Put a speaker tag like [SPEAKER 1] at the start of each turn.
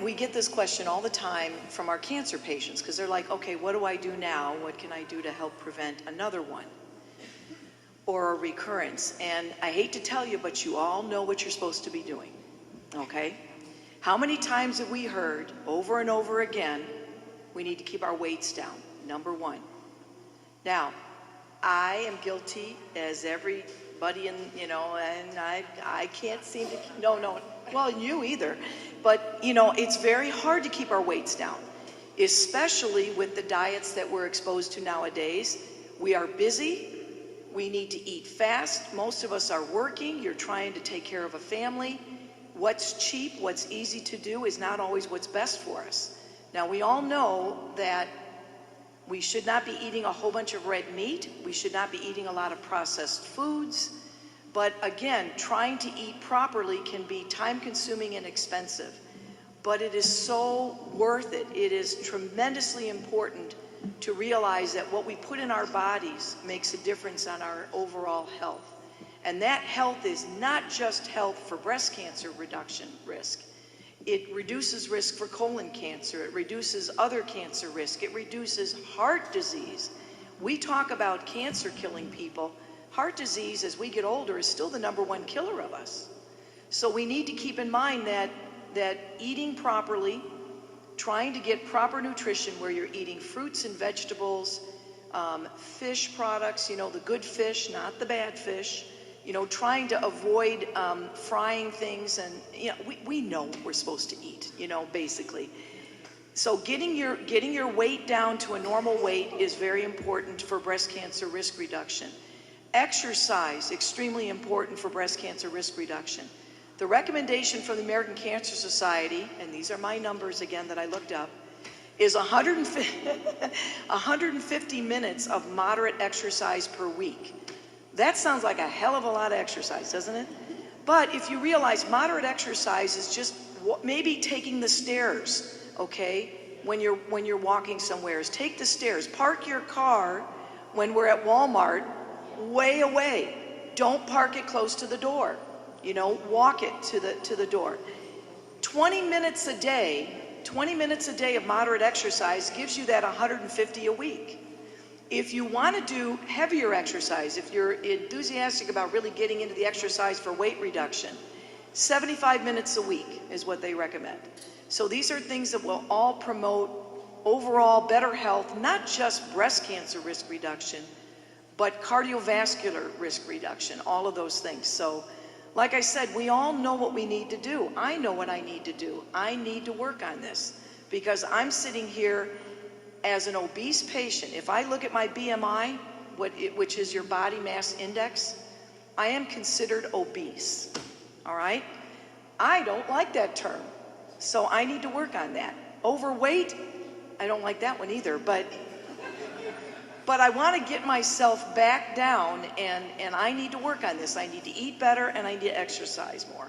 [SPEAKER 1] we get this question all the time from our cancer patients because they're like, okay, what do I do now? What can I do to help prevent another one or a recurrence? And I hate to tell you, but you all know what you're supposed to be doing, okay? How many times have we heard over and over again, we need to keep our weights down, number one. Now, I am guilty as everybody in, you know, and I can't seem to, no, well, you either. But, you know, it's very hard to keep our weights down, especially with the diets that we're exposed to nowadays. We are busy. We need to eat fast. Most of us are working. You're trying to take care of a family. What's cheap, what's easy to do is not always what's best for us. Now, we all know that we should not be eating a whole bunch of red meat. We should not be eating a lot of processed foods. But again, trying to eat properly can be time-consuming and expensive. But it is so worth it. It is tremendously important to realize that what we put in our bodies makes a difference on our overall health. And that health is not just health for breast cancer reduction risk. It reduces risk for colon cancer. It reduces other cancer risk. It reduces heart disease. We talk about cancer killing people. Heart disease, as we get older, is still the #1 killer of us. So we need to keep in mind that eating properly, trying to get proper nutrition where you're eating fruits and vegetables, fish products, you know, the good fish, not the bad fish, you know, trying to avoid frying things, and you know, we know what we're supposed to eat, you know, basically. So getting your weight down to a normal weight is very important for breast cancer risk reduction. Exercise, extremely important for breast cancer risk reduction. The recommendation from the American Cancer Society, and these are my numbers again that I looked up, is 150 minutes of moderate exercise per week. That sounds like a hell of a lot of exercise, doesn't it? But if you realize moderate exercise is just maybe taking the stairs, okay, when you're walking somewhere, is take the stairs. Park your car when we're at Walmart way away. Don't park it close to the door. You know, walk it to the door. 20 minutes a day of moderate exercise gives you that 150 a week. If you want to do heavier exercise, if you're enthusiastic about really getting into the exercise for weight reduction, 75 minutes a week is what they recommend. So these are things that will all promote overall better health, not just breast cancer risk reduction, but cardiovascular risk reduction, all of those things. So like I said, we all know what we need to do. I know what I need to do. I need to work on this because I'm sitting here as an obese patient. If I look at my BMI, which is your body mass index, I am considered obese, all right? I don't like that term, so I need to work on that. Overweight, I don't like that one either, but I want to get myself back down, and I need to work on this. I need to eat better, and I need to exercise more.